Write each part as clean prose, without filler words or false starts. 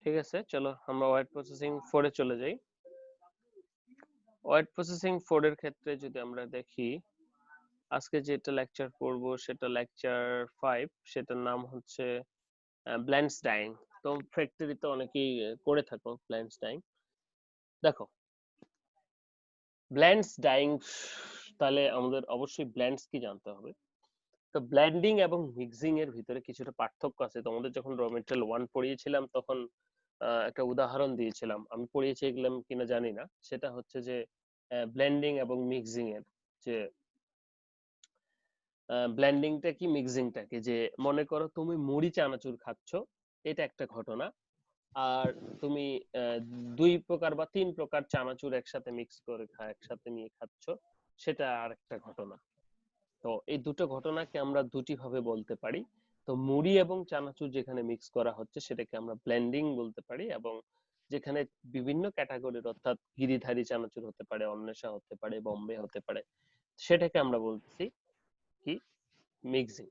ঠিক আছে, চলো আমরা ওয়ার্ড প্রসেসিং 4 এ চলে যাই। ওয়ার্ড প্রসেসিং 4 এর ক্ষেত্রে যদি আমরা দেখি, আজকে যেটা লেকচার পড়বো সেটা লেকচার 5, সেটার নাম হচ্ছে ব্লেন্ডস ডাইং। তো ফ্যাক্টরিতে অনেকেই করে থাকো ব্লেন্ডস ডাইং। দেখো, ব্লেন্ডস ডাইং, তাহলে আমাদের অবশ্যই ব্লেন্ডস কি জানতে হবে। তো ব্লেন্ডিং এবং মিক্সিং এর ভিতরে কিছুটা পার্থক্য আছে। তোমাদের যখন র মেটেরিয়াল 1 পড়িয়েছিলাম তখন একটা উদাহরণ দিয়েছিলাম, আমি পড়িয়েছিলাম কিনা জানি না, সেটা হচ্ছে যে ব্লেন্ডিং এবং মিক্সিং এর যে ব্লেন্ডিংটা কি মিক্সিংটা কি, যে মনে করো তুমি মুড়ি চানাচুর খাচ্ছ, এটা একটা ঘটনা। আর তুমি আহ, 2 প্রকার বা 3 প্রকার চানাচুর একসাথে মিক্স করে একসাথে নিয়ে খাচ্ছ, সেটা আর একটা ঘটনা। তো এই দুটো ঘটনাকে আমরা দুটি ভাবে বলতে পারি। তো মুড়ি এবং চানাচুর যেখানে মিক্স করা হচ্ছে সেটাকে আমরা ব্লেন্ডিং বলতে পারি, এবং যেখানে বিভিন্ন ক্যাটাগরির, অর্থাৎ গিরিধারী চানাচুর হতে পারে, অন্বেষা হতে পারে, বম্বে হতে পারে, সেটাকে আমরা বলছি কি, মিক্সিং।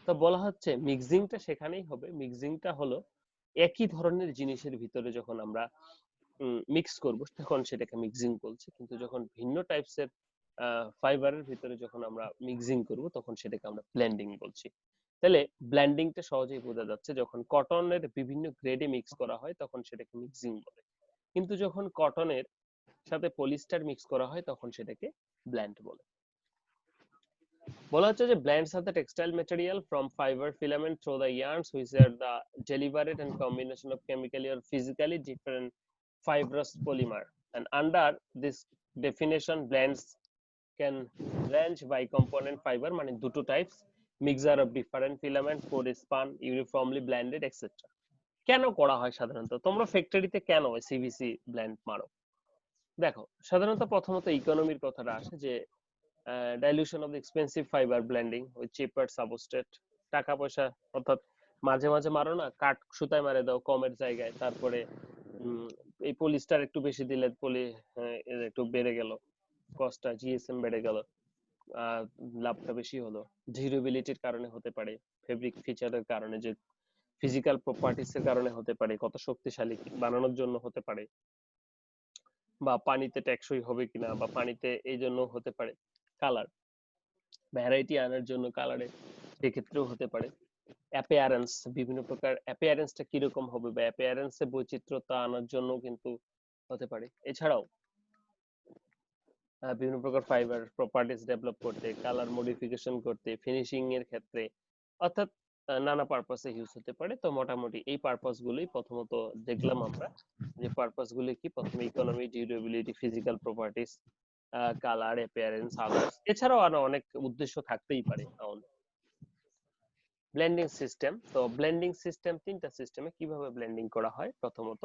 তো বলা হচ্ছে মিক্সিংটা সেখানেই হবে, মিক্সিংটা হলো একই ধরনের জিনিসের ভিতরে যখন আমরা মিক্স করব তখন সেটাকে মিক্সিং বলছি, কিন্তু যখন ভিন্ন টাইপসের ফাইবারের ভিতরে যখন আমরা মিক্সিং করব তখন সেটাকে আমরা ব্লেন্ডিং বলছি। তাহলে ব্লেন্ডিংটা সহজেই বোঝা যাচ্ছে, যখন কটনের বিভিন্ন গ্রেডে মিক্স করা হয় তখন সেটাকে মিক্সিং বলে, কিন্তু যখন কটনের সাথে পলিস্টার মিক্স করা হয় তখন সেটাকে ব্লেন্ড বলে। বলা হচ্ছে যে blends are the textile material from fiber filament through the yarns which are the deliberate and combination of chemically or physically different fibrous polymer, and under this definition blends can range by component fiber, মানে দুটো types, mixture of different filament code spun uniformly blended etc. কেন করা হয় সাধারণত, তোমরা ফ্যাক্টরিতে কেন CVC blend মারো? দেখো, সাধারণত প্রথমত ইকোনমির কথাটা আসে, যে dilution of expensive fibre blending with cheaper substrate. টাকা পয়সা, অর্থাৎ মাঝে মাঝে মারো না, কাঠ সুতায় মারে দাও কমের জায়গায়, তারপরে উম, এই পলিস্টার একটু বেশি দিলে একটু বেড়ে গেল, কস্টটা জিএসএম বেড়ে গেল, আহ, লাভটা বেশি হলো। ডিউরেবিলিটির কারণে হতে পারে, ফেব্রিক ফিচারের কারণে, যে ফিজিক্যাল প্রপার্টিস এর কারণে হতে পারে, কত শক্তিশালী বানানোর জন্য হতে পারে, বা পানিতে টেকসই হবে কিনা, বা পানিতে এই জন্য হতে পারে, কালার ভ্যারাইটি আনার জন্য কালারে সেক্ষেত্রেও হতে পারে, অ্যাপিয়ারেন্স, বিভিন্ন প্রকার অ্যাপিয়ারেন্সটা কিরকম হবে বা অ্যাপিয়ারেন্সে বৈচিত্র্যতা আনার জন্য কিন্তু হতে পারে। এছাড়াও বিভিন্ন প্রকার ফাইবার প্রপার্টিজ ডেভেলপ করতে, কালার মডিফিকেশন করতে, ফিনিশিং এর ক্ষেত্রে, অর্থাৎ নানা পারপাসে ইউজ হতে পারে। তো মোটামুটি এই পারপাস গুলোই প্রথমত দেখলাম আমরা, যে পারপাস গুলি কি, প্রথমে economy, durability, physical properties, colour, appearance, others, এছাড়াও আরো অনেক উদ্দেশ্য থাকতেই পারে আমাদের। ব্লেন্ডিং সিস্টেম, তো ব্লেন্ডিং সিস্টেম 3টা সিস্টেমে কিভাবে ব্লেন্ডিং করা হয়। প্রথমত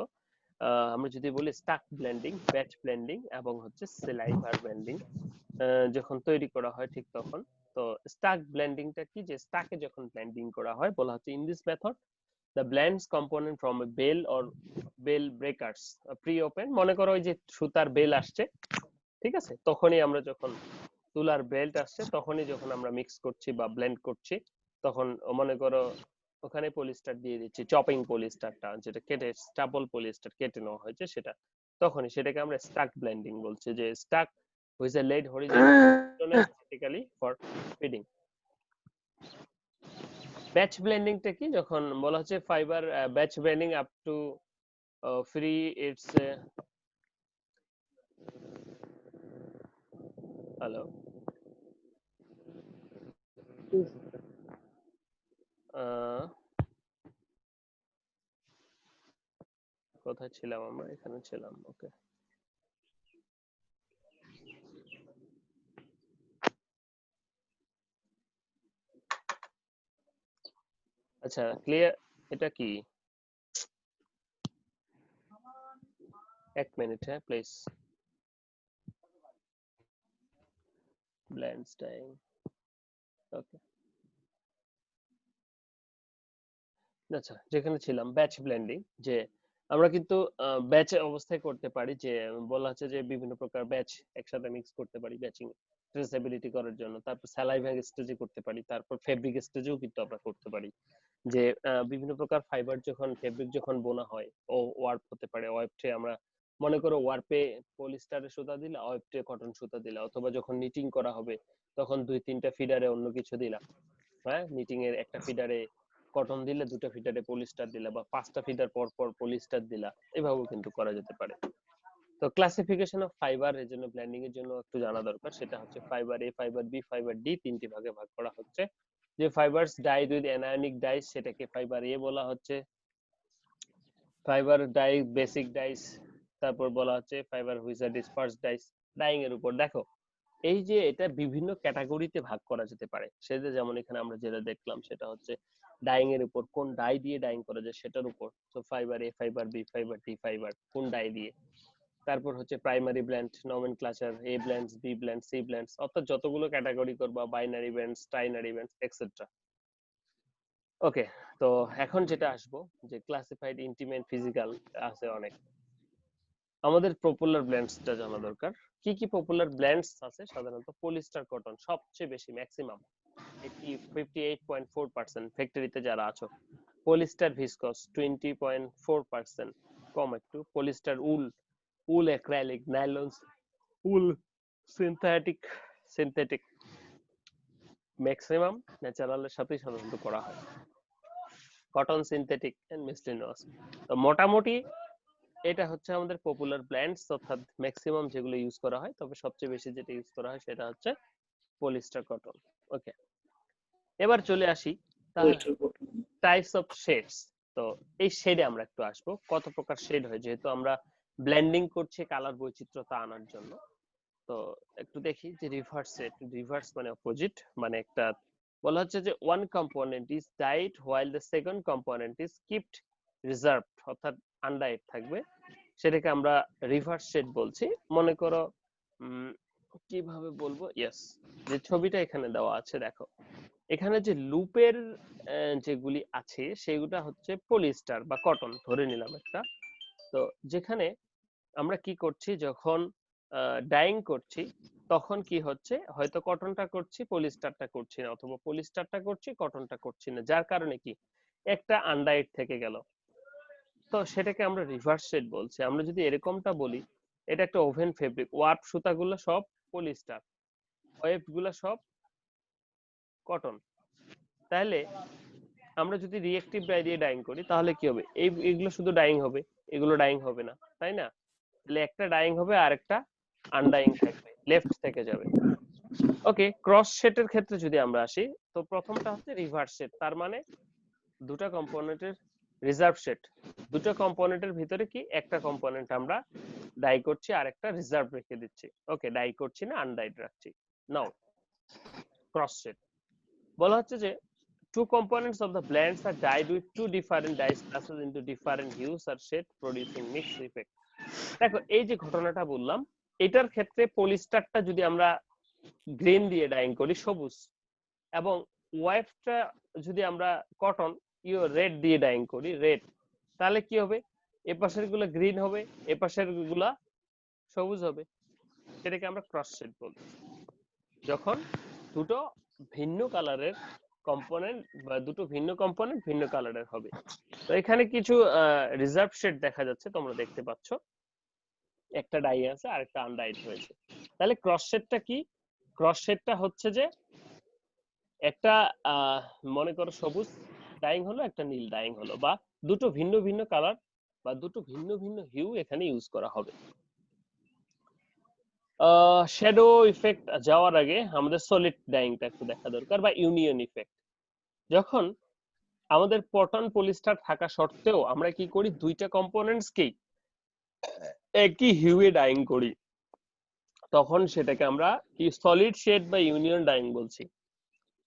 আমরা যদি বলি স্টাক ব্লেন্ডিং, ব্যাচ ব্লেন্ডিং এবং হচ্ছে সেলাইভার ব্লেন্ডিং, যখন তৈরি করা হয় ঠিক তখন। তো স্টাক ব্লেন্ডিংটা কি, যে স্টাকে যখন ব্লেন্ডিং করা হয়, বলা হচ্ছে in this method the blends component from a bale or bale breakers pre-open, মনে করো ওই যে সুতার বেল আসছে, ঠিক আছে, তখনই আমরা যখন তুলার বেল্ট আসছে তখনই যখন আমরা মিক্স করছি বা ব্লেন্ড করছি, তখন মনে করো ওখানে পলিস্টার দিয়ে দিচ্ছি, চপিং পলিস্টারটা যেটা কেটে, স্টাপল পলিস্টার কেটে নেওয়া হয়েছে সেটা, তখনই সেটাকে আমরা স্টাক ব্লেন্ডিং বলছি, যে stack which are laid horizontally vertically for feeding। Batch ব্লেন্ডিংটা কি, যখন বলা হচ্ছে fibre batch blending up to free its, hello, কোথায় ছিলাম আমরা, এখানে ছিলাম, ওকে। আচ্ছা, ক্লিয়ার, এটা কি, এক মিনিট, হ্যাঁ প্লিজ, ব্লেন্ড টাইম, ওকে। আচ্ছা, যেখানে ছিলাম ব্যাচ ব্লেন্ডিং, যে আমরা কিন্তু ব্যাচ অবস্থায় করতে পারি, যে বলা হচ্ছে যে বিভিন্ন প্রকার ব্যাচ একসাথে মিক্স করতে পারি ব্যাচিং, ট্রেসেবিলিটি করার জন্য, তারপর স্যালাইভা স্টেজে করতে পারি, তারপর ফেব্রিক স্টেজেও কিন্তু আমরা করতে পারি। যে বিভিন্ন প্রকার ফাইবার যখন ফেব্রিক যখন বোনা হয়, ও ওয়ার্প হতে পারে, ওয়ার্পে আমরা মনে করো ওয়ার্পে পলিস্টারের সুতা দিলা, ওয়ার্পে কটন সুতা দিলা, অথবা যখন নিটিং করা হবে তখন 2-3টা ফিডারে অন্য কিছু দিলা, হ্যাঁ, নিটিং এর একটা ফিডারে কটন দিলে, 2টা ফিডারে পলিস্টার দিলা, বা 5টা ফিডার পর পর পলিস্টার দিলা, এভাবেও কিন্তু করা যেতে পারে। তো ক্লাসিফিকেশন অফ ফাইবার এর জন্য ব্লেন্ডিং এর জন্য একটু জানা দরকার, সেটা হচ্ছে fibre A, fibre B, fibre D, তিনটি ভাগে ভাগ করা হচ্ছে। যে fibres dyed with anionic dyes সেটাকে ফাইবার এ বলা হচ্ছে, ফাইবার ডাই বেসিক ডাইস, তারপর বলা হচ্ছে fibre which are disperse dyes. Dyeing এর উপর দেখো, এই যে এটা বিভিন্ন ক্যাটাগরিতে ভাগ করা যেতে পারে, সেটা যেমন এখানে আমরা যেটা দেখলাম সেটা হচ্ছে ডাইং এর উপর কোন ডাই দিয়ে ডাইং করা যায় সেটার উপর। তো fibre A, fibre B, fibre D, fibre কোন ডাই দিয়ে। তারপর হচ্ছে primary blend, nomenclature, A blends, B blends, C blends, অর্থাৎ যতগুলো ক্যাটাগরি করবা, binary blends, trinary blends, etcetera. Okay, তো এখন যেটা আসবো যে ক্লাসিফাইড, ইন্টিমেট, ফিজিক্যাল আছে অনেক। আমাদের পপুলার ব্লেন্ডসটা জানা দরকার। কি কি পপুলার ব্লেন্ডস আছে? সাধারণত পলিস্টার কটন সবচেয়ে বেশি, ম্যাক্সিমাম 58.4%, ফ্যাক্টরিতে যারা আছো। পলিস্টার ভিসকস 20.4%, কম একটু। Polyester wool, wool acrylic, nylons, wool synthetic maximum ন্যাচারালের সাথেই সাধারণত করা হয়। Cotton, synthetic and miscellaneous. তো মোটামুটি এটা হচ্ছে আমাদের পপুলার ব্লেন্ডস, অর্থাৎ ম্যাক্সিমাম যেগুলো ইউজ করা হয়, তবে সবচেয়ে বেশি যেটা ইউজ করা হয় সেটা হচ্ছে পলিস্টার কটন। ওকে, এবার চলে আসি টাইপস অফ শেডস। তো এই শেডে আমরা একটু আসবো, কত প্রকার শেড হয়, যেহেতু আমরা ব্লেন্ডিং করছি কালার বৈচিত্র্যতা আনার জন্য। তো একটু দেখি যে রিভার্স শেড, রিভার্স মানে অপোজিট, মানে একটা বলা হচ্ছে যে one component is died while the second component is kept reserved, অর্থাৎ আনডাইড থাকবে, সেটাকে আমরা রিভার্স শেড বলছি। মনে করো কিভাবে বলবো, ইয়েস, যে ছবিটা এখানে দেওয়া আছে দেখো, এখানে যে লুপের যেগুলি আছে সেগুলা হচ্ছে পলিস্টার বা কটন ধরে নিলাম একটা। তো যেখানে আমরা কি করছি, যখন ডাইং করছি তখন কি হচ্ছে, হয়তো কটনটা করছি, পলিস্টারটা করছি না, অথবা পলিস্টারটা করছি, কটনটা করছি না, যার কারণে কি একটা আনডাইড থেকে গেল। তো সেটাকে আমরা রিভার্স শেড বলছি। আমরা যদি এরকমটা বলি, এটা একটা ওভেন ফেব্রিক, ওয়ার্প সুতাগুলো সব পলিস্টার, ওয়েভ গুলো সব কটন, তাহলে আমরা যদি রিঅ্যাক্টিভ ডাই দিয়ে ডাইং করি তাহলে কি হবে, এইগুলো শুধু ডাইং হবে, এগুলো ডাইং হবে না, তাই না? তাহলে একটা ডাইং হবে আর একটা আনডাইং থাকবে, লেফট থেকে যাবে। ওকে, ক্রস শেডের ক্ষেত্রে যদি আমরা আসি, তো প্রথমটা হচ্ছে রিভার্স শেড, তার মানে দুটো কম্পোনেন্টের রিজার্ভ শেড, দুটো কম্পোনেন্টের ভিতরে কি একটা কম্পোনেন্ট আমরা ডাই করছি আর একটা রিজার্ভ রেখে দিচ্ছি। ওকে, ডাই করছি না, আনডাইড রাখছি। নাও ক্রস শেড বলা হচ্ছে যে two components of the blends are dyed with two different dye classes into different hues or shade producing mixed effect। দেখো এই যে ঘটনাটা বললাম, এটার ক্ষেত্রে পলিস্টারটা যদি আমরা গ্রিন দিয়ে ডাইং করি, সবুজ, এবং ওয়াইফটা যদি আমরা কটন রেড দিয়ে ডাইং করি, রেড, তাহলে কি হবে, এপাশের গুলো গ্রিন হবে, এপাশের গুলা সবুজ হবে। সেটাকে আমরা ক্রস শেড বলি, যখন দুটো ভিন্ন কালারের কম্পোনেন্ট বা দুটো ভিন্ন কম্পোনেন্ট ভিন্ন কালারের হবে। তো এখানে কিছু রিজার্ভ শেড দেখা যাচ্ছে, তোমরা দেখতে পাচ্ছ, একটা ডাই আছে আর একটা আনডাইড হয়েছে। তাহলে ক্রস শেডটা কি? ক্রস শেডটা হচ্ছে যে একটা মনে করো সবুজ ডাইং হলো, একটা নীল ডাইং হলো, বা দুটো ভিন্ন ভিন্ন কালার বা দুটো ভিন্ন ভিন্ন হিউ এখানে ইউজ করা হবে। শ্যাডো ইফেক্ট যাওয়ার আগে আমাদের সলিড ডাইংটা একটু দেখা দরকার, বা ইউনিয়ন ইফেক্ট। যখন আমাদের কটন পলিস্টার থাকা সত্ত্বেও আমরা কি করি, দুইটা কম্পোনেন্টসকেই একই হিউয়ে ডাইং করি, তখন সেটাকে আমরা কি সলিড শেড বা ইউনিয়ন ডাইং বলছি।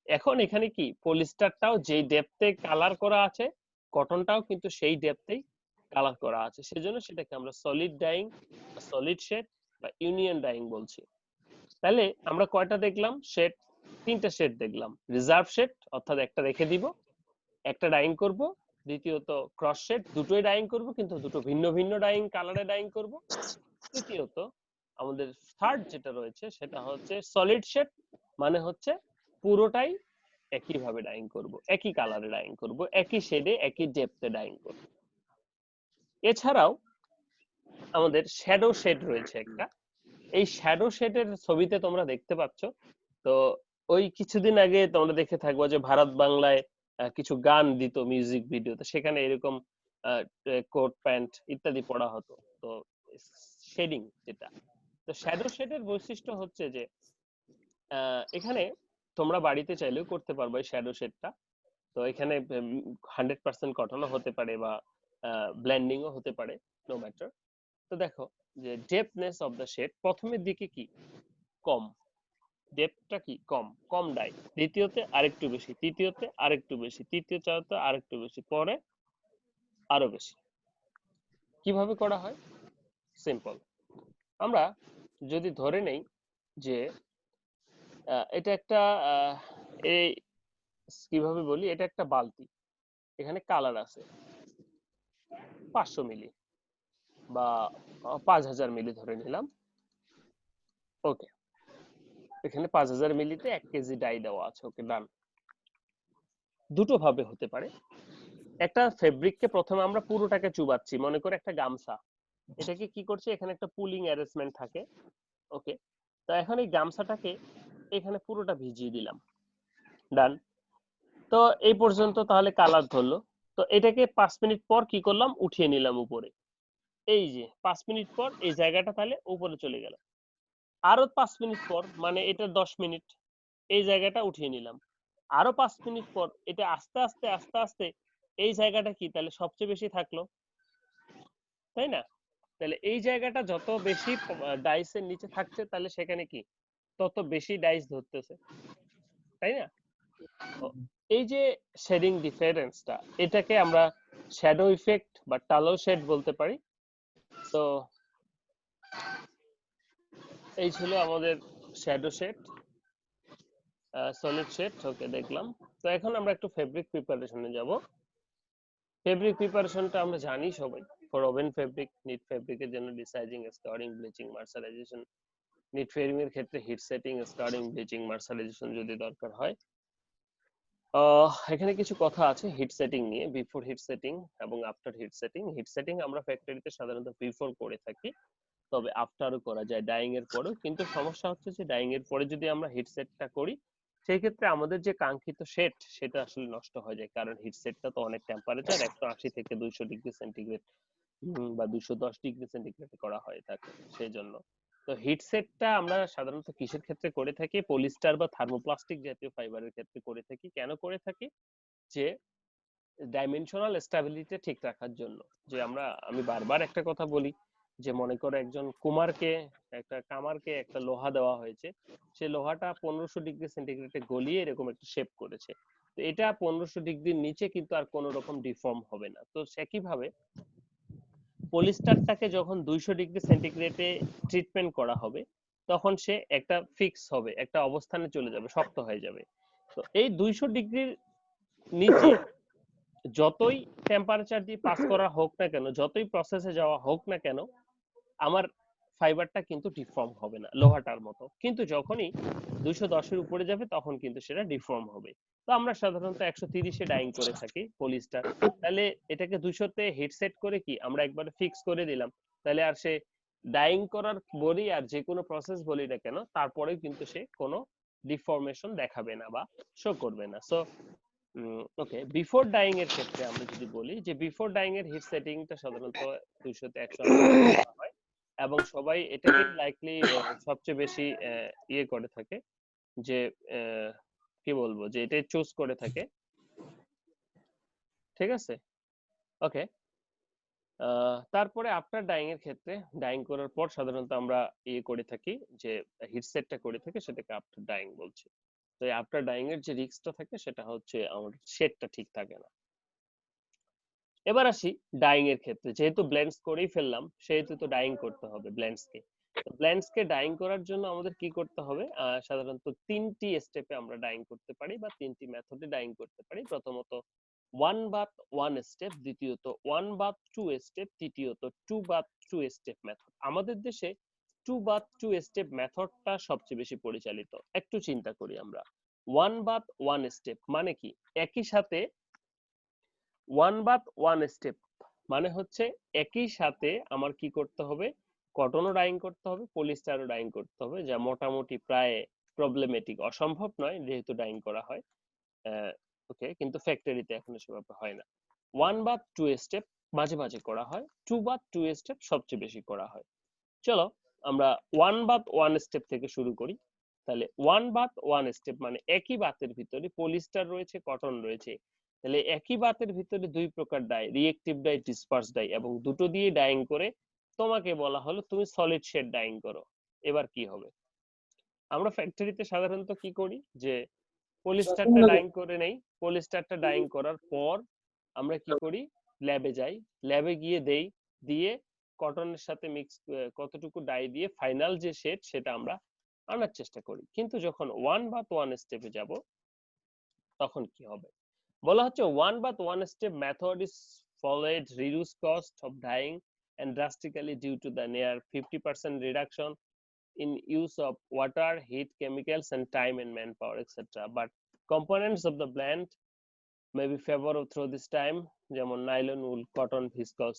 এখন এখানে কি পলিস্টারটাও যেই ডেপথে কালার করা আছে, কটনটাও কিন্তু সেই ডেপথেই কালার করা আছে, সেজন্য সেটাকে আমরা সলিড ডাইং, সলিড শেড বা ইউনিয়ন ডাইং বলছি। তাহলে আমরা কয়টা দেখলাম শেড? তিনটা শেড দেখলাম। রিজার্ভ শেড অর্থাৎ একটা রেখে দিব, একটা ডাইং করব, দ্বিতীয়ত ক্রস শেড, দুটোই ডাইং করব কিন্তু দুটো ভিন্ন ভিন্ন ডাইং কালারে ডাইং করব, তৃতীয়ত আমাদের থার্ড যেটা রয়েছে সেটা হচ্ছে সলিড শেড, মানে হচ্ছে পুরোটাই একই ভাবে ডাইং করব, একই কালারে ডাইং করব, একই শেডে একই ডেপথে ডাইং করব। এছাড়াও আমাদের শ্যাডো শেড রয়েছে একটা। এই শ্যাডো শেডের ছবিতে তোমরা দেখতে পাচ্ছ, তো ওই কিছুদিন আগে তোমরা দেখে থাকবো যে ভারত বাংলায় কিছু গান দিত মিউজিক ভিডিওতে, সেখানে এরকম কোট প্যান্ট ইত্যাদি পরা হতো। তো শেডিং যেটা, তো শ্যাডো শেডের বৈশিষ্ট্য হচ্ছে যে এখানে তোমরা বাড়িতে চাইলেও করতে পারবে এই শ্যাডো শেডটা। তো এখানে 100% কটনও হতে পারে বা ব্লেন্ডিংও হতে পারে, নো ম্যাটার। তো দেখো যে ডেপথনেস অফ দ্য শেড প্রথমের দিকে কি কম, ডেপথটা কি কম, কম ডাই, দ্বিতীয়তে আরেকটু বেশি, তৃতীয়তে আরেকটু বেশি, তৃতীয় চতুর্থ আরেকটু বেশি, পরে আরো বেশি। কিভাবে করা হয়? সিম্পল। আমরা যদি ধরে নেই যে এটা একটা এই কিভাবে বলি, এটা একটা বালতি, এখানে কালার আছে 500 মিলি বা 5000 মিলি ধরে নিলাম। ওকে, এখানে 5000 মিলিতে 1 কেজি ডাই দেওয়া আছে। ওকে, ডান। দুটো ভাবে হতে পারে। একটা ফেব্রিককে প্রথমে আমরা পুরোটাকে চুবাচ্ছি, মনে করে একটা গামছা, এটাকে কি করছে, এখানে একটা পুলিং অ্যারেঞ্জমেন্ট থাকে। ওকে, তো এখন এই গামছাটাকে এখানে পুরোটা ভিজিয়ে দিলাম, ডান। তো এই পর্যন্ত তাহলে কালার ধরলো। তো এটাকে 5 মিনিট পর কি করলাম, উঠিয়ে নিলাম উপরে। এই যে 5 মিনিট পর এই জায়গাটা তাহলে উপরে চলে গেল। আরো 5 মিনিট পর, মানে এটা 10 মিনিট, এই জায়গাটা উঠিয়ে নিলাম। আরো 5 মিনিট পর এটা আস্তে আস্তে আস্তে আস্তে এই জায়গাটা কি তাহলে সবচেয়ে বেশি থাকলো, তাই না? তাহলে এই জায়গাটা যত বেশি ডাইসের নিচে থাকছে, তাহলে সেখানে কি তত বেশি ডাইস ধরতেছে, তাই না? তো এই যে শেডিং ডিফারেন্সটা, এটাকে আমরা শ্যাডো ইফেক্ট বা টালো শেড বলতে পারি। তো এই ছিল আমাদের শ্যাডো শেড, সলিড শেড। ওকে, দেখলাম। তো এখন আমরা একটু ফেব্রিক প্রিপারেশনে যাব। ফেব্রিক প্রিপারেশনটা আমরা জানি সবাই, ফর ওভেন ফেব্রিক, নিট ফেব্রিকের জন্য ডিসাইজিং, স্কারিং, ব্লিচিং, মার্সারাইজেশন। নিট ফেব্রিক এর ক্ষেত্রে হিট সেটিং, স্কারিং, ব্লিচিং, মার্সারাইজেশন যদি দরকার হয়। এখানে কিছু কথা আছে হিট সেটিং নিয়ে, বিফোর হিট সেটিং এবং after hit setting. Hit setting আমরা ফ্যাক্টরিতে সাধারণত বিফোর করে থাকি, তবে আফটারও করা যায়, ডাইং এর পরেও। কিন্তু সমস্যা হচ্ছে যে ডাইং এর পরে যদি আমরা হিট সেটটা করি, সেই ক্ষেত্রে আমাদের যে কাঙ্ক্ষিত শেড সেটা আসলে নষ্ট হয়ে যায়, কারণ হিট সেটটা তো অনেক টেম্পারেচার, 180 থেকে 200 ডিগ্রি সেন্টিগ্রেড বা 210 ডিগ্রি সেন্টিগ্রেড করা হয় থাকে, সেই জন্য। তো হিট সেটটা আমরা সাধারণত কিসের ক্ষেত্রে করে থাকি, পলিস্টার বা থার্মোপ্লাস্টিক জাতীয় ফাইবারের ক্ষেত্রে করে থাকি। কেন করে থাকি? যে ডাইমেনশনাল স্ট্যাবিলিটি ঠিক রাখার জন্য। যে আমি বারবার একটা কথা বলি, যে মনে করো একজন কামারকে একটা লোহা দেওয়া হয়েছে, সে লোহাটা 1500 ডিগ্রি সেন্টিগ্রেডে গলিয়ে এরকম একটা শেপ করেছে। তো এটা 1500 ডিগ্রির নিচে কিন্তু আর কোনো রকম ডিফর্ম হবে না। তো একইভাবে পলিস্টারটাকে যখন 200 ডিগ্রি সেন্টিগ্রেডে ট্রিটমেন্ট করা হবে, তখন সে একটা ফিক্স হবে, একটা অবস্থানে চলে যাবে, শক্ত হয়ে যাবে। তো এই 200 ডিগ্রির নিচে যতই টেম্পারেচার দিয়ে পাস করা হোক না কেন, যতই প্রসেসে যাওয়া হোক না কেন, আমার ফাইবারটা কিন্তু ডিফর্ম হবে না লোহাটার মতো। কিন্তু যখনই 210-এর উপরে যাবে, তখন কিন্তু সেটা ডিফর্ম হবে। তো আমরা সাধারণত 130-এ ডাইং করে থাকি পলিস্টার। তাহলে এটাকে 200-তে হিট সেট করে কি আমরা একবারে ফিক্স করে দিলাম, তাহলে আর সে ডাইং করার বলি আর যে কোনো প্রসেস বলি না কেন, তারপরেও কিন্তু সে কোনো ডিফর্মেশন দেখাবে না বা শো করবে না। সো ওকে, বিফোর ডাইং এর ক্ষেত্রে আমরা যদি বলি যে বিফোর ডাইং এর হিট সেটিংটা সাধারণত 200 তে 180 করা হয়, এবং সবাই এটাকে লাইকলি সবচেয়ে বেশি ইয়ে করে থাকে, যে কি বলবো, যে এটাই চুজ করে থাকে। ঠিক আছে, ওকে। তারপরে আফটার ডাইং এর ক্ষেত্রে, ডাইং করার পর সাধারণত আমরা ইয়ে করে থাকি, যে হিট সেটটা করে থাকি, সেটাকে আফটার ডাইং বলছি। তো এই আফটার ডাইং এর যে রিস্কটা থাকে সেটা হচ্ছে আমার শেডটা ঠিক থাকে না। এবার আসি ডাইং এর ক্ষেত্রে, যেহেতু ব্লেন্ডস করেই ফেললাম, সেহেতু তো ডাইং করতে হবে ব্লেন্ডস কে। তো ব্লেন্ডস কে ডাইং করার জন্য আমাদের কি করতে হবে, সাধারণত 3টি স্টেপে আমরা ডাইং করতে পারি বা 3টি মেথডে ডাইং করতে পারি। প্রথমত ওয়ান বাথ ওয়ান স্টেপ, দ্বিতীয়ত ওয়ান বাথ টু স্টেপ, তৃতীয়ত two bath two step method. আমাদের দেশে টু বাথ টু স্টেপ মেথডটা সবচেয়ে বেশি পরিচালিত। একটু চিন্তা করি আমরা, ওয়ান বাথ ওয়ান স্টেপ মানে কি? একই সাথে ওয়ান বাথ ওয়ান স্টেপ মানে হচ্ছে একই সাথে আমার কি করতে হবে, কটনও ডাইং করতে হবে, পলিস্টারও ডাইং করতে হবে, যা মোটামুটি প্রায় প্রবলেমেটিক, অসম্ভব নয় যেহেতু ডাইং করা হয়। ওকে, কিন্তু ফ্যাক্টরিতে এখন সেভাবে হয় না। ওয়ান বাথ টু স্টেপ মাঝে মাঝে করা হয়, টু বাথ টু স্টেপ সবচেয়ে বেশি করা হয়। চলো আমরা ওয়ান বাথ ওয়ান স্টেপ থেকে শুরু করি। তাহলে ওয়ান বাথ ওয়ান স্টেপ মানে একই বাতের ভিতরে পলিস্টার রয়েছে, কটন রয়েছে। তাহলে একই বাতের ভিতরে দুই প্রকার die, reactive die, disperse die, এবং দুটো দিয়ে ডাইং করে তোমাকে বলা হলো তুমি সলিড শেড ডাইং করো। এবার কি হবে? আমরা ফ্যাক্টরিতে সাধারণত কি করি যে পলিস্টারটা ডাইং করে নেই, পলিস্টারটা ডাইং করার পর আমরা কি করি, ল্যাবে যাই, ল্যাবে গিয়ে দেই, দিয়ে কটনের সাথে মিক্স কতটুকু ডাই দিয়ে ফাইনাল যে শেড সেটা আমরা আনার চেষ্টা করি। কিন্তু যখন ওয়ান বাথ ওয়ান স্টেপে যাব তখন কি হবে? বলা হচ্ছে one bath one step method is followed reduce cost of dyeing and drastically due to the near 50% reduction in use of water, heat, chemicals, and time and manpower, etc. But components of the blend may be favored through this time, যেমন nylon, উল, cotton, viscose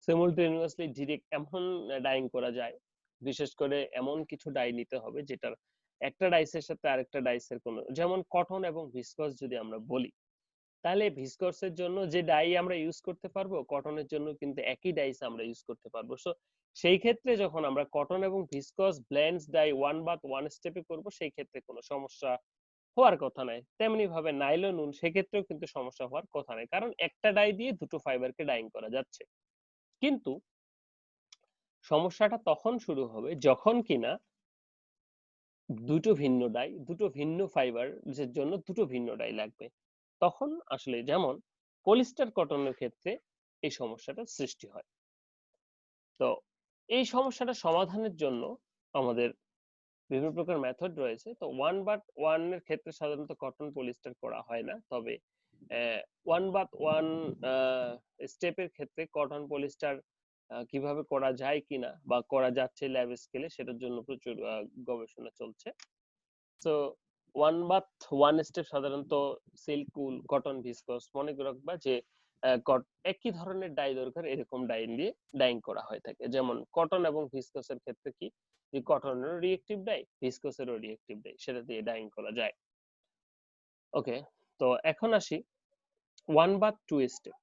সিমultaneously direct এমন dyeing করা যায়। বিশেষ করে এমন কিছু die নিতে হবে যেটার একটা ডাইসের সাথে আরেকটা ডাইসের কোনো, যেমন কটন এবং ভিসকস যদি আমরা বলি, তাহলে ভিসকসের জন্য যে ডাই আমরা ইউজ করতে পারবো, কটনের জন্য কিন্তু একই ডাইস আমরা ইউজ করতে পারবো। সো সেই ক্ষেত্রে যখন আমরা কটন এবং viscose blends dye one bath one স্টেপে করব, সেই ক্ষেত্রে কোনো সমস্যা হওয়ার কথা নাই। তেমনি ভাবে নাইলন উল, সেক্ষেত্রেও কিন্তু সমস্যা হওয়ার কথা নাই, কারণ একটা ডাই দিয়ে দুটো ফাইবারকে ডাইং করা যাচ্ছে। কিন্তু সমস্যাটা তখন শুরু হবে যখন কিনা দুটো ভিন্ন ডাই, দুটো ভিন্ন ফাইবার জন্য দুটো ভিন্ন ডাই লাগবে। তখন আসলে যেমন পলিস্টার কটনের ক্ষেত্রে এই সমস্যাটা সৃষ্টি হয়। তো এই সমস্যাটা সমাধানের জন্য আমাদের বিভিন্ন প্রকার মেথড রয়েছে। তো ওয়ান বাট ওয়ান এর ক্ষেত্রে সাধারণত কটন পলিস্টার করা হয় না, তবে ওয়ান বাট ওয়ান স্টেপের ক্ষেত্রে কটন পলিস্টার কিভাবে করা যায় কিনা বা করা যাচ্ছে ল্যাব স্কেলে, সেটার জন্য প্রচুর গবেষণা চলছে। তো ওয়ান বাথ ওয়ান স্টেপ সাধারণত সিল্ক, উল, কটন, ভিসকস মনে রাখবা যে একই ধরনের ডাই দরকার, এরকম ডাই দিয়ে ডাইং করা হয়ে থাকে। যেমন কটন এবং ভিসকসের ক্ষেত্রে কি, যে কটনেরও রিয়েক্টিভ ডাই, ভিসকসেরও রিয়েক্টিভ ডাই, সেটা দিয়ে ডাইং করা যায়। ওকে, তো এখন আসি one bath two step.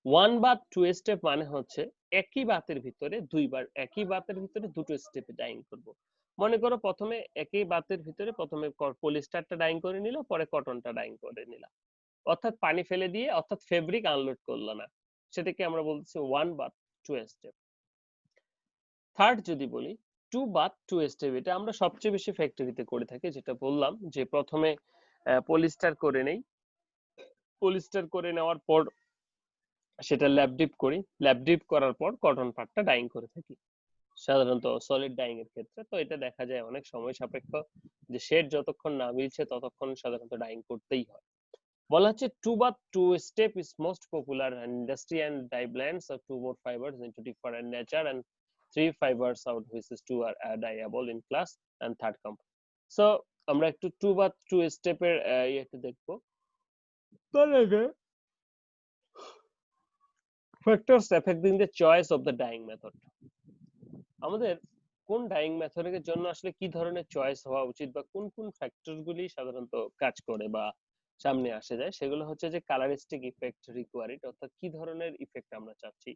One bath two step মানে হচ্ছে একই বাতের ভিতরে দুইবার, একই বাতের ভিতরে দুটো স্টেপে ডাইং করব। মনে করো প্রথমে একই বাতের ভিতরে প্রথমে পলিস্টারটা ডাইং করে নিল, পরে কটনটা ডাইং করে নিলাম, অর্থাৎ পানি ফেলে দিয়ে, অর্থাৎ ফেব্রিক আনলোড করলো না, সেটাকে আমরা বলতেছি one bath two step. Third যদি বলি টু বাথ টু স্টেপ, এটা আমরা সবচেয়ে বেশি ফ্যাক্টরিতে করে থাকি, যেটা বললাম যে প্রথমে পলিস্টার করে নেই, পলিস্টার করে নেওয়ার পর সেটা ল্যাব ডিপ করি, ল্যাব ডিপ করার পর কটন পার্টটা ডাইং করে থাকি সাধারণত সলিড ডাইং এর ক্ষেত্রে। তো এটা দেখা যায় অনেক সময় সাপেক্ষ, যে শেড যতক্ষণ না মিলছে ততক্ষণ সাধারণত ডাইং করতেই হয়। বলা হচ্ছে two bath two step is most popular in industry and dye blends of two more fibres into different nature and three fibres out which is two are dyeable in class and third compound. So আমরা একটু two bath two স্টেপের ইয়েটা দেখবো। তার আগে factors affecting the choice of the dyeing method, আমাদের কোন dyeing মেথডের জন্য আসলে কি ধরনের চয়েস হওয়া উচিত বা কোন কোন ফ্যাক্টর গুলি সাধারণত কাজ করে বা সামনে আসে যায়, সেগুলো হচ্ছে যে কালারিস্টিক ইফেক্ট রিকোয়ারিড, অর্থাৎ কি ধরনের ইফেক্ট আমরা চাচ্ছি,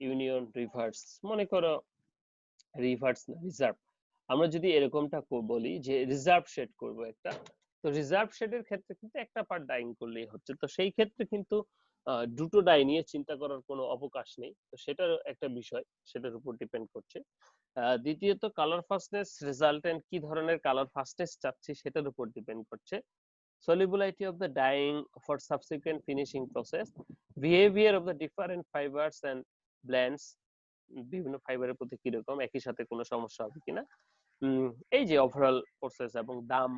ইউনিয়ন, রিভার্স, মনে করো রিভার্স না রিজার্ভ, আমরা যদি এরকমটা বলি যে রিজার্ভ শেড করব একটা, তো রিজার্ভ শেডের ক্ষেত্রে কিন্তু একটা পার্ট ডাইং করলেই হচ্ছে। তো সেই ক্ষেত্রে কিন্তু দুটো ডাই নিয়ে চিন্তা করার কোনো অবকাশ নেই। তো সেটার একটা বিষয়, সেটার উপর ডিপেন্ড করছে। দ্বিতীয়ত কালার ফাস্টনেস, রেজাল্টেন্ট কি ধরনের কালার ফাস্টনেস চাচ্ছি সেটার উপর ডিপেন্ড করছে। solubility of the dyeing for subsequent finishing process, behavior of the different fibers and blends, বিভিন্ন ফাইবারের প্রতি কিরকম, একই সাথে কোনো সমস্যা হবে কিনা, এই যে ওভারঅল প্রসেস এবং দাম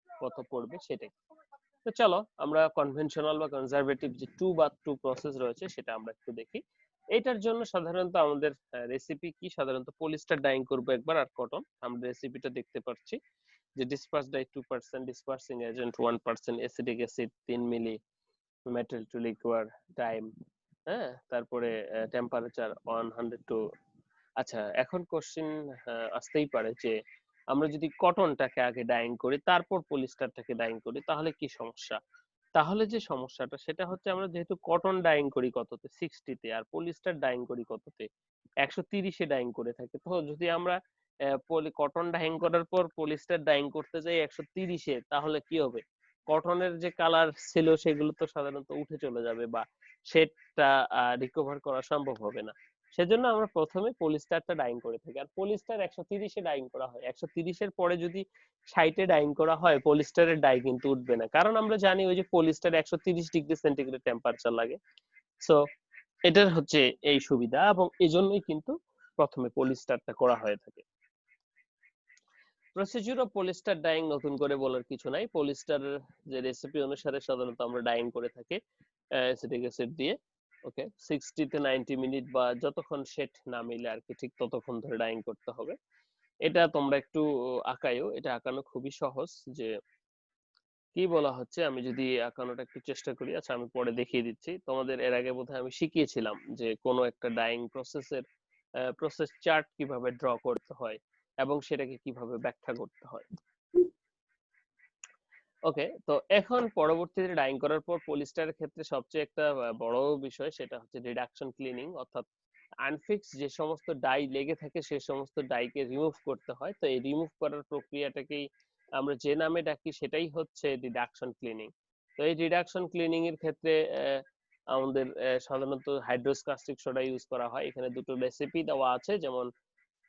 কত পড়বে সেটাই। তো চলো আমরা কনভেনশনাল বা কনজারভেটিভ যে টু বা টু প্রসেস রয়েছে সেটা আমরা একটু দেখি। এটার জন্য সাধারণত আমাদের রেসিপি কি, সাধারণত পলিস্টার ডাইং করবো একবার আর কটন। আমরা রেসিপিটা দেখতে পাচ্ছি যে disperse die 2%, dispersing agent 1%, acetic acid 3 মিলি, মেটাল টু লিকুয়ার টাইম, হ্যাঁ, তারপরে টেম্পারেচার 100 টু। আচ্ছা, এখন কোশ্চেন আসতেই পারে যে আমরা যদি কটনটাকে আগে ডাইং করি তারপর পলিস্টারটাকে ডাইং করি তাহলে কি সমস্যা? তাহলে যে সমস্যাটা সেটা হচ্ছে আমরা যেহেতু কটন ডাইং করি কততে, 60 তে, আর পলিস্টার ডাইং করি কততে, 130 এ ডাইং করে থাকি। তো যদি আমরা কটন ডাইং করার পর পলিস্টার ডাইং করতে যাই 130 এ, তাহলে কি হবে? কটনের যে কালার ছিল সেগুলো তো সাধারণত উঠে চলে যাবে বা শেডটা রিকভার করা সম্ভব হবে না। সেজন্য আমরা প্রথমে পলিস্টারটা ডাইং করে থাকি। আর পলিস্টার 130 এ ডাইং করা হয়। 130 এর পরে যদি 60 এ ডাইং করা হয়, পলিস্টারের ডাই কিন্তু উঠবে না। কারণ আমরা জানি ওই যে পলিস্টার 130 ডিগ্রি সেন্টিগ্রেড টেম্পারেচার লাগে। সো এটার হচ্ছে এই সুবিধা, এবং এজন্যই কিন্তু প্রথমে পলিস্টারটা করা হয়ে থাকে। প্রসিডিউর অফ পলিস্টার ডাইং নতুন করে বলার কিছু নাই। পলিস্টার যে রেসিপি অনুসারে সাধারণত আমরা ডাইং করে থাকি অ্যাসিটিক অ্যাসিড দিয়ে। ওকে, 60 তে 90 মিনিট বা যতক্ষণ শেড না মিলে আর কি, ঠিক ততক্ষণ ধরে ডাইং করতে হবে। এটা তোমরা একটু আঁকায়ও, এটা আঁকানো খুবই সহজ। যে কি বলা হচ্ছে আমি যদি আঁকানোটা একটু চেষ্টা করি। আচ্ছা, আমি পরে দেখিয়ে দিচ্ছি তোমাদের। এর আগে বোধহয় আমি শিখিয়েছিলাম যে কোনো একটা ডাইং প্রসেসের প্রসেস চার্ট কিভাবে ড্র করতে হয় এবং সেটাকে কিভাবে ব্যাখ্যা করতে হয়। ওকে, তো এখন পরবর্তীতে ডাইং করার পর পলিস্টারের ক্ষেত্রে সবচেয়ে একটা বড় বিষয় সেটা হচ্ছে রিডাকশন ক্লিনিং, অর্থাৎ আনফিক্স যে সমস্ত ডাই লেগে থাকে সে সমস্ত ডাইকে রিমুভ করতে হয়। তো এই রিমুভ করার প্রক্রিয়াটাকেই আমরা যে নামে ডাকি সেটাই হচ্ছে রিডাকশন ক্লিনিং। তো এই রিডাকশন ক্লিনিং এর ক্ষেত্রে আমাদের সাধারণত হাইড্রোস কাস্টিক সোডা ইউজ করা হয়। এখানে দুটো রেসিপি দেওয়া আছে, যেমন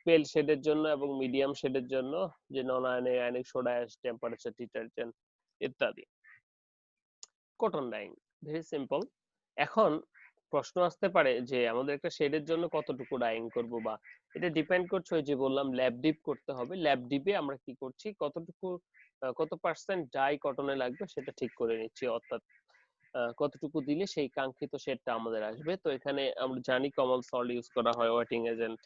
পেল শেডের জন্য এবং মিডিয়াম শেডের জন্য যে non ionic soda ash, temperature detergent ইত্যাদি। Cotton dyeing very simple. এখন প্রশ্ন আসতে পারে যে আমাদের একটা শেডের জন্য কতটুকু ডাইং করব, বা এটা ডিপেন্ড করছে ওই যে বললাম ল্যাব ডিপ করতে হবে। ল্যাব ডিপে আমরা কি করছি, কতটুকু কত পার্সেন্ট ডাই কটনে লাগবে সেটা ঠিক করে নিচ্ছি, অর্থাৎ কতটুকু দিলে সেই কাঙ্ক্ষিত শেডটা আমাদের আসবে। তো এখানে আমরা জানি কমন সল্ট ইউজ করা হয়, ওয়েটিং এজেন্ট।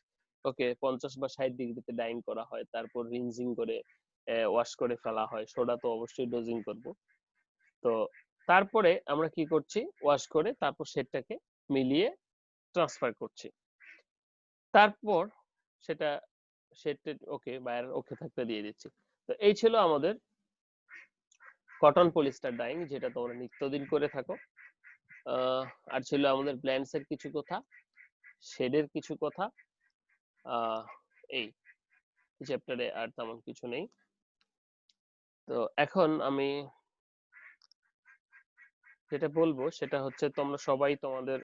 ওকে, 50 বা 60 ডিগ্রিতে ডাইং করা হয়, তারপর রিনজিং করে ওয়াশ করে ফেলা হয়। সোডা তো অবশ্যই ডোজিং করব। তো তারপরে আমরা কি করছি, ওয়াশ করে তারপর শেডটাকে মিলিয়ে ট্রান্সফার করছি। তারপর সেটা শেড ওকে বায়ার ওকে থাকতে দিয়ে দিচ্ছি। তো এই ছিল আমাদের কটন পলিস্টার ডাইং, যেটা তোমরা নিত্যদিন করে থাকো। আর ছিল আমাদের ব্ল্যান্ডস এর কিছু কথা, শেডের কিছু কথা। এই চ্যাপ্টারে আর তেমন কিছু নেই। তো এখন আমি যেটা বলবো সেটা হচ্ছে তোমরা সবাই তোমাদের